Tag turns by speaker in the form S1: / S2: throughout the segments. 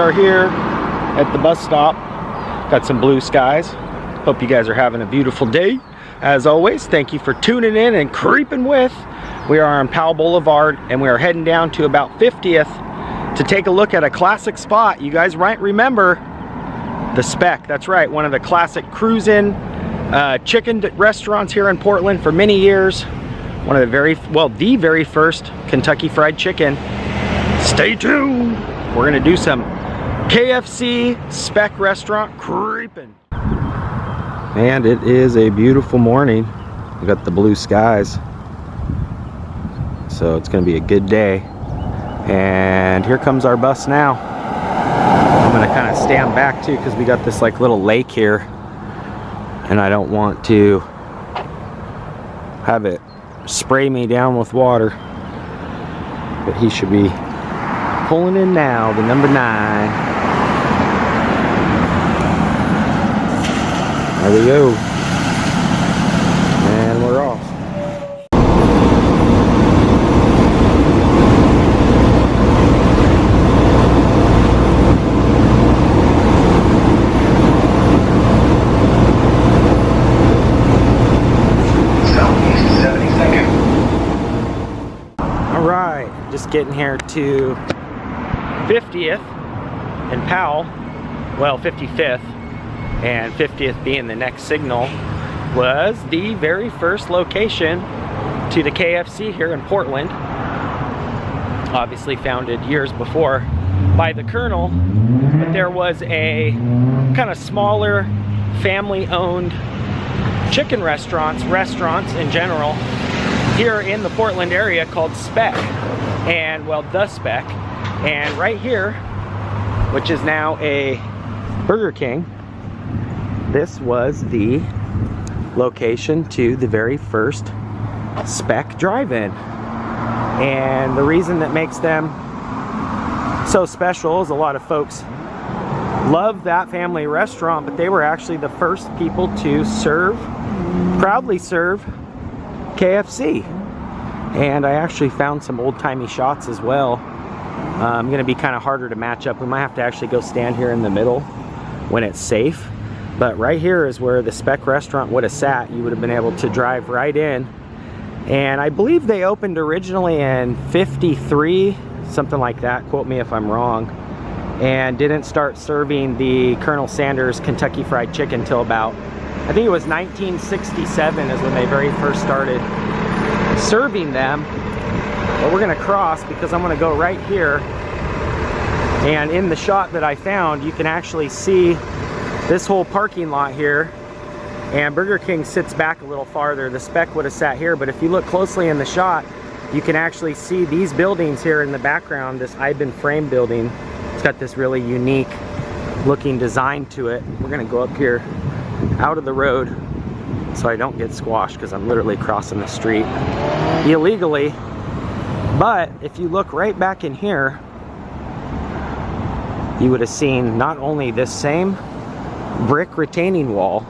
S1: are here at the bus stop. Got some blue skies. Hope you guys are having a beautiful day. As always, thank you for tuning in and creeping with. We are on Powell Boulevard and we are heading down to about 50th to take a look at a classic spot. You guys might remember the Spec. That's right, one of the classic cruise-in chicken restaurants here in Portland for many years. One of the very first Kentucky Fried Chicken. Stay tuned. We're gonna do some KFC Spec restaurant creeping. And it is a beautiful morning. We got the blue skies, so it's gonna be a good day. And here comes our bus now. I'm gonna kind of stand back too because we got this like little lake here, and I don't want to have it spray me down with water. But he should be pulling in now, the number 9. There we go. And we're off.
S2: Southeast 72nd.
S1: All right, just getting here to 50th and Powell. Well, 55th. And 50th being the next signal, was the very first location to the KFC here in Portland. Obviously founded years before by the Colonel, but there was a kind of smaller family-owned chicken restaurants in general here in the Portland area called Spec, and well, the Spec. And right here, which is now a Burger King, this was the location to the very first Spec drive-in. And the reason that makes them so special is a lot of folks love that family restaurant, but they were actually the first people to proudly serve KFC. And I actually found some old-timey shots as well. Gonna be kind of harder to match up. We might have to actually go stand here in the middle when it's safe. But right here is where the Spec restaurant would have sat. You would have been able to drive right in. And I believe they opened originally in 53, something like that, quote me if I'm wrong, and didn't start serving the Colonel Sanders Kentucky Fried Chicken until about, I think it was 1967 is when they very first started serving them. But we're gonna cross because I'm gonna go right here. And in the shot that I found, you can actually see this whole parking lot here, and Burger King sits back a little farther. The Spec would have sat here, but if you look closely in the shot, you can actually see these buildings here in the background. This Iben frame building, it's got this really unique looking design to it. We're gonna go up here out of the road so I don't get squashed because I'm literally crossing the street illegally. But if you look right back in here, you would have seen not only this same brick retaining wall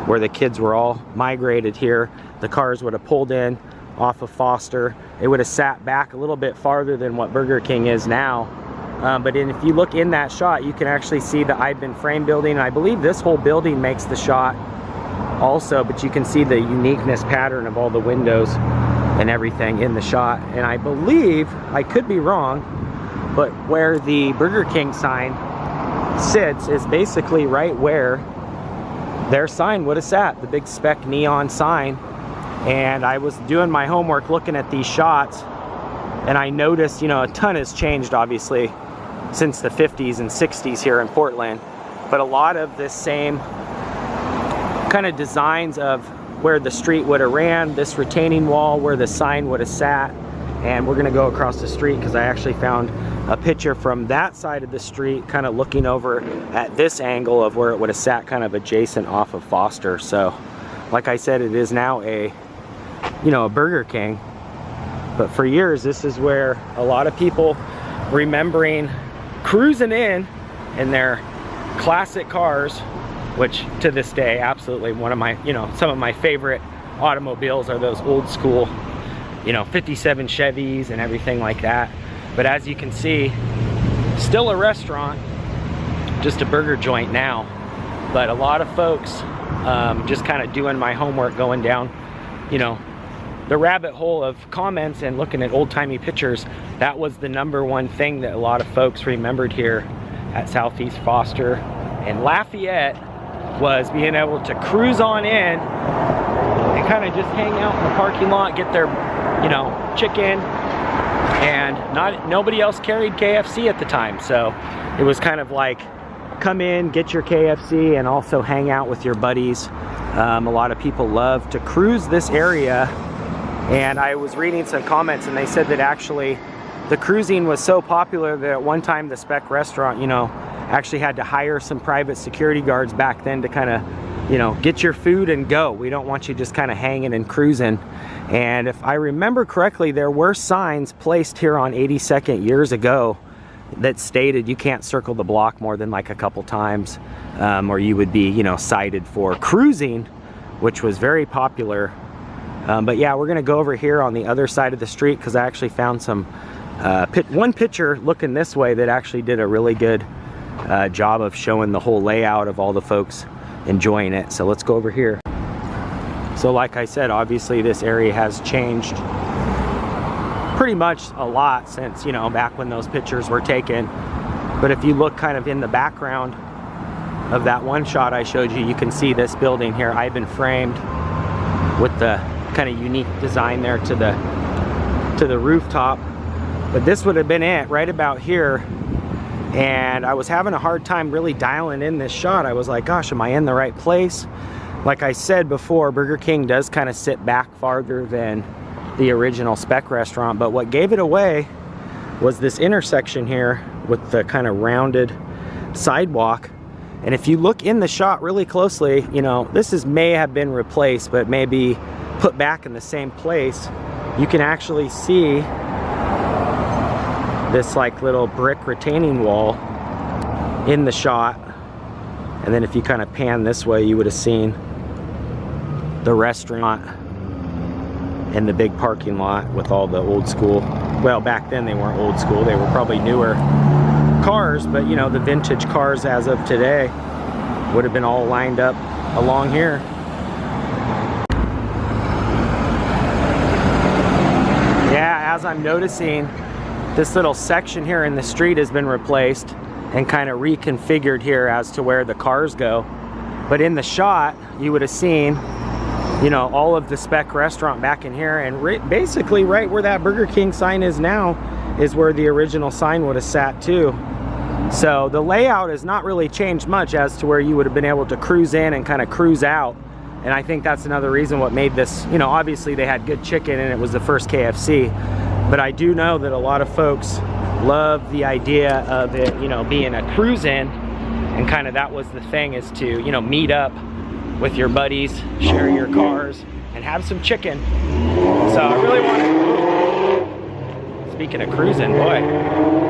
S1: where the kids were all migrated here. The cars would have pulled in off of Foster. It would have sat back a little bit farther than what Burger King is now. But if you look in that shot, you can actually see the Iben frame building. I believe this whole building makes the shot also, but you can see the uniqueness pattern of all the windows and everything in the shot. And I believe, I could be wrong, but where the Burger King sign sits is basically right where their sign would have sat, the big Spec neon sign. And I was doing my homework looking at these shots, and I noticed, you know, a ton has changed obviously since the 50s and 60s here in Portland, but a lot of this same kind of designs of where the street would have ran, this retaining wall where the sign would have sat. And we're gonna go across the street because I actually found a picture from that side of the street kind of looking over at this angle of where it would have sat kind of adjacent off of Foster. So like I said, it is now a Burger King, but for years this is where a lot of people remembering cruising in their classic cars, which to this day absolutely one of my, some of my favorite automobiles are those old school 57 Chevys and everything like that. But as you can see, still a restaurant, just a burger joint now. But a lot of folks, just kind of doing my homework, going down, you know, the rabbit hole of comments and looking at old-timey pictures. That was the #1 thing that a lot of folks remembered here at Southeast Foster and Lafayette, was being able to cruise on in and kind of just hang out in the parking lot, get their, you know, chicken. And nobody else carried KFC at the time, so it was kind of like, come in, get your KFC, and also hang out with your buddies. A lot of people love to cruise this area, and I was reading some comments and they said that actually the cruising was so popular that at one time the Speck restaurant, you know, actually had to hire some private security guards back then to kind of, you know, get your food and go. We don't want you just kind of hanging and cruising. And if I remember correctly, there were signs placed here on 82nd years ago that stated you can't circle the block more than like a couple times, or you would be, you know, cited for cruising, which was very popular. But yeah, we're gonna go over here on the other side of the street because I actually found some one picture looking this way that actually did a really good job of showing the whole layout of all the folks enjoying it. So let's go over here. So like I said, obviously this area has changed pretty much a lot since, you know, back when those pictures were taken. But if you look kind of in the background of that one shot I showed you, you can see this building here, Ivan framed, with the kind of unique design there to the rooftop. But this would have been it right about here. And I was having a hard time really dialing in this shot. I was like, gosh, am I in the right place? Like I said before, Burger King does kind of sit back farther than the original Speck restaurant, but what gave it away was this intersection here with the kind of rounded sidewalk. And if you look in the shot really closely, you know, this may have been replaced, but maybe put back in the same place. You can actually see this like little brick retaining wall in the shot. And then if you kind of pan this way, you would have seen the restaurant and the big parking lot with all the old school, well, back then they weren't old school, they were probably newer cars, but you know, the vintage cars as of today would have been all lined up along here. Yeah, as I'm noticing, this little section here in the street has been replaced and kind of reconfigured here as to where the cars go. But in the shot, you would have seen, you know, all of the Speck restaurant back in here, and basically right where that Burger King sign is now is where the original sign would have sat too. So the layout has not really changed much as to where you would have been able to cruise in and kind of cruise out. And I think that's another reason what made this, you know, obviously they had good chicken and it was the first KFC, but I do know that a lot of folks love the idea of it, you know, being a cruise in, and kind of that was the thing, is to, you know, meet up with your buddies, share your cars, and have some chicken. So I really wanted, speaking of cruising, boy,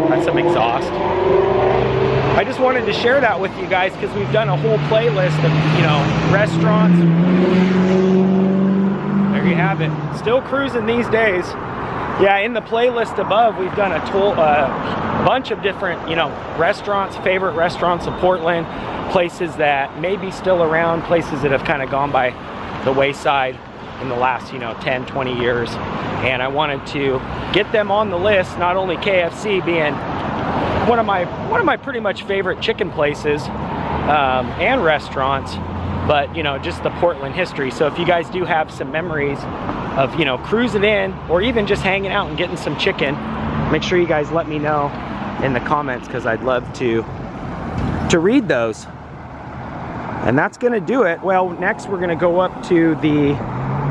S1: that's some exhaust. I just wanted to share that with you guys because we've done a whole playlist of, you know, restaurants. There you have it. Still cruising these days. Yeah, in the playlist above, we've done a bunch of different, you know, restaurants, favorite restaurants of Portland, places that may be still around, places that have kind of gone by the wayside in the last, you know, 10, 20 years. And I wanted to get them on the list, not only KFC being one of my pretty much favorite chicken places and restaurants, but, you know, just the Portland history. So if you guys do have some memories of, you know, cruising in or even just hanging out and getting some chicken, make sure you guys let me know in the comments, because I'd love to read those. And that's gonna do it. Well, next we're gonna go up to the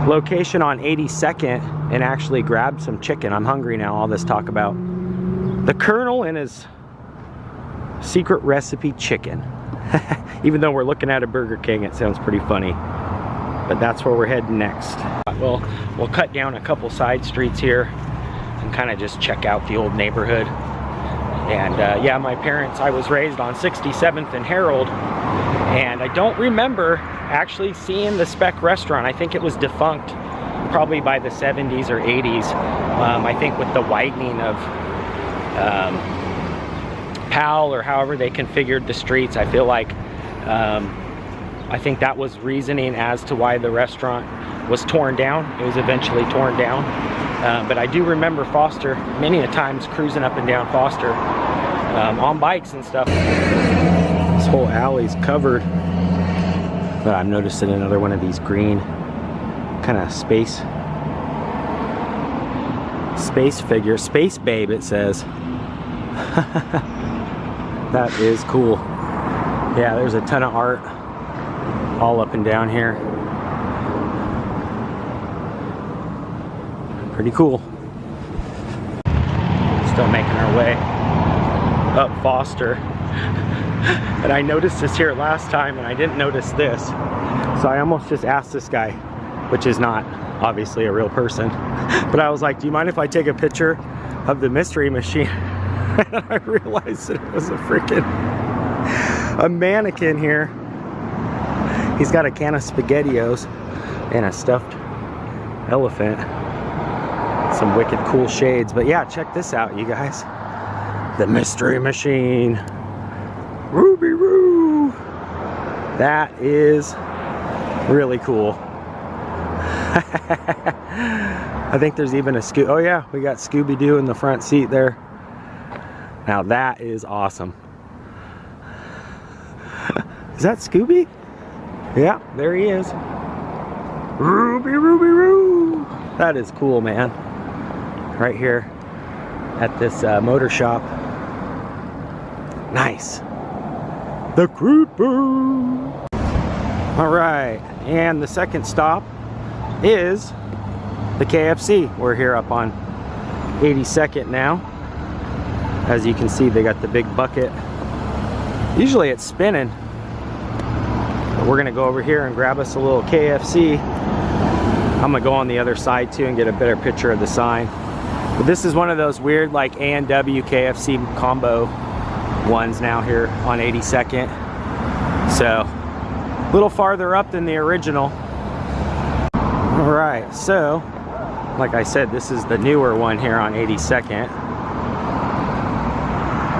S1: location on 82nd and actually grab some chicken. I'm hungry now, all this talk about the Colonel and his secret recipe chicken. Even though we're looking at a Burger King, it sounds pretty funny. But that's where we're heading next. We'll cut down a couple side streets here and kind of just check out the old neighborhood. And yeah, my parents, I was raised on 67th and Herald, and I don't remember actually seeing the Speck restaurant. I think it was defunct probably by the 70s or 80s. I think with the widening of PAL or however they configured the streets. I feel like I think that was reasoning as to why the restaurant was torn down. It was eventually torn down. But I do remember Foster many a times cruising up and down Foster on bikes and stuff. This whole alley's covered. But I'm noticing another one of these green kind of space figure, Space Babe it says. That is cool. Yeah, there's a ton of art all up and down here. Pretty cool. Still making our way up Foster. And I noticed this here last time and I didn't notice this. So I almost just asked this guy, which is not obviously a real person, but I was like, do you mind if I take a picture of the mystery machine? And I realized that it was a mannequin here. He's got a can of SpaghettiOs and a stuffed elephant. Some wicked cool shades. But yeah, check this out, you guys. The mystery machine. Ruby Roo. That is really cool. I think there's even a oh yeah, we got Scooby-Doo in the front seat there. Now that is awesome. Is that Scooby? Yeah, there he is. Ruby Roo. That is cool, man. Right here at this motor shop. Nice. The Creepers. All right, and the second stop is the KFC. We're here up on 82nd now. As you can see, they got the big bucket. Usually it's spinning, but we're gonna go over here and grab us a little KFC. I'm gonna go on the other side too and get a better picture of the sign. But this is one of those weird like A&W KFC combo ones now here on 82nd. So a little farther up than the original. All right, so like I said, this is the newer one here on 82nd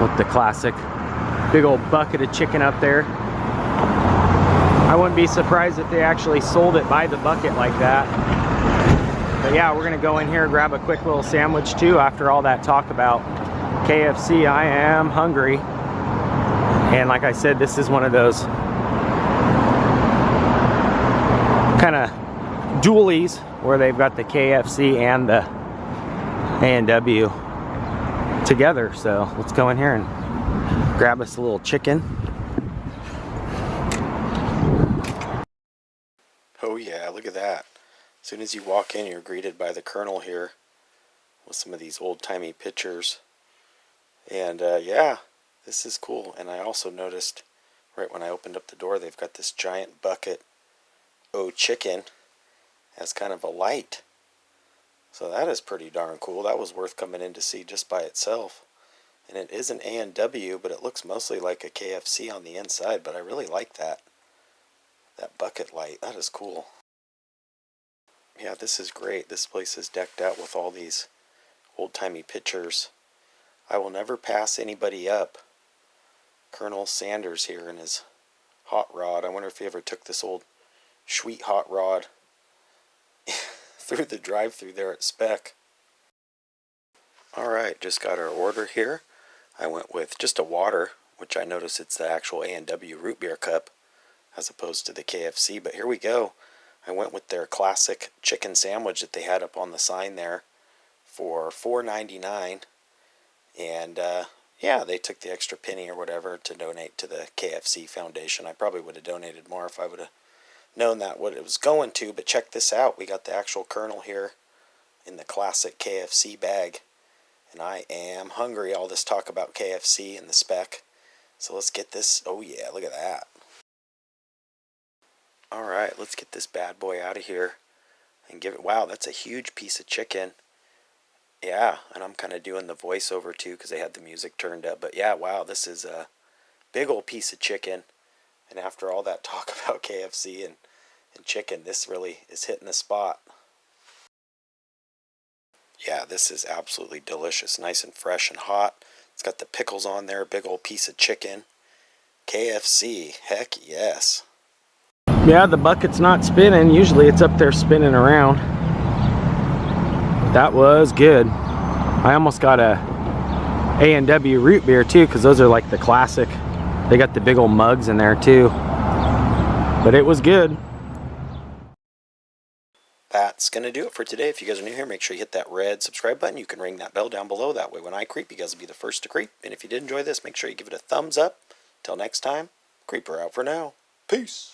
S1: with the classic big old bucket of chicken up there. I wouldn't be surprised if they actually sold it by the bucket like that. But yeah, we're gonna go in here and grab a quick little sandwich too. After all that talk about KFC, I am hungry. And like I said, this is one of those kind of dualies where they've got the KFC and the A&W together. So let's go in here and grab us a little chicken. Oh yeah, look at that. As soon as you walk in, you're greeted by the Colonel here with some of these old-timey pictures. And yeah, this is cool. And I also noticed right when I opened up the door, they've got this giant bucket of chicken as kind of a light. So that is pretty darn cool. That was worth coming in to see just by itself. And it is an A&W, but it looks mostly like a KFC on the inside. But I really like that bucket light. That is cool. Yeah, this is great. This place is decked out with all these old-timey pictures. I will never pass anybody up. Colonel Sanders here in his hot rod. I wonder if he ever took this old sweet hot rod through the drive-thru there at Spec. Alright, just got our order here. I went with just a water, which I notice it's the actual A&W root beer cup as opposed to the KFC, but here we go. I went with their classic chicken sandwich that they had up on the sign there for $4.99, and yeah, they took the extra penny or whatever to donate to the KFC Foundation. I probably would have donated more if I would have known that what it was going to, but check this out. We got the actual Colonel here in the classic KFC bag, and I am hungry. All this talk about KFC and the Spec, so let's get this. Oh yeah, look at that. Alright, let's get this bad boy out of here and give it. Wow, that's a huge piece of chicken. Yeah, and I'm kind of doing the voiceover too because they had the music turned up. But yeah, wow, this is a big old piece of chicken. And after all that talk about KFC and chicken, this really is hitting the spot. Yeah, this is absolutely delicious. Nice and fresh and hot.
S3: It's got the pickles on there, big old piece of chicken. KFC, heck yes.
S1: Yeah, the bucket's not spinning. Usually it's up there spinning around. That was good. I almost got a A&W root beer too, because those are like the classic. They got the big old mugs in there too. But it was good.
S3: That's going to do it for today. If you guys are new here, make sure you hit that red subscribe button. You can ring that bell down below. That way when I creep, you guys will be the first to creep. And if you did enjoy this, make sure you give it a thumbs up. Till next time, Creeper out for now. Peace.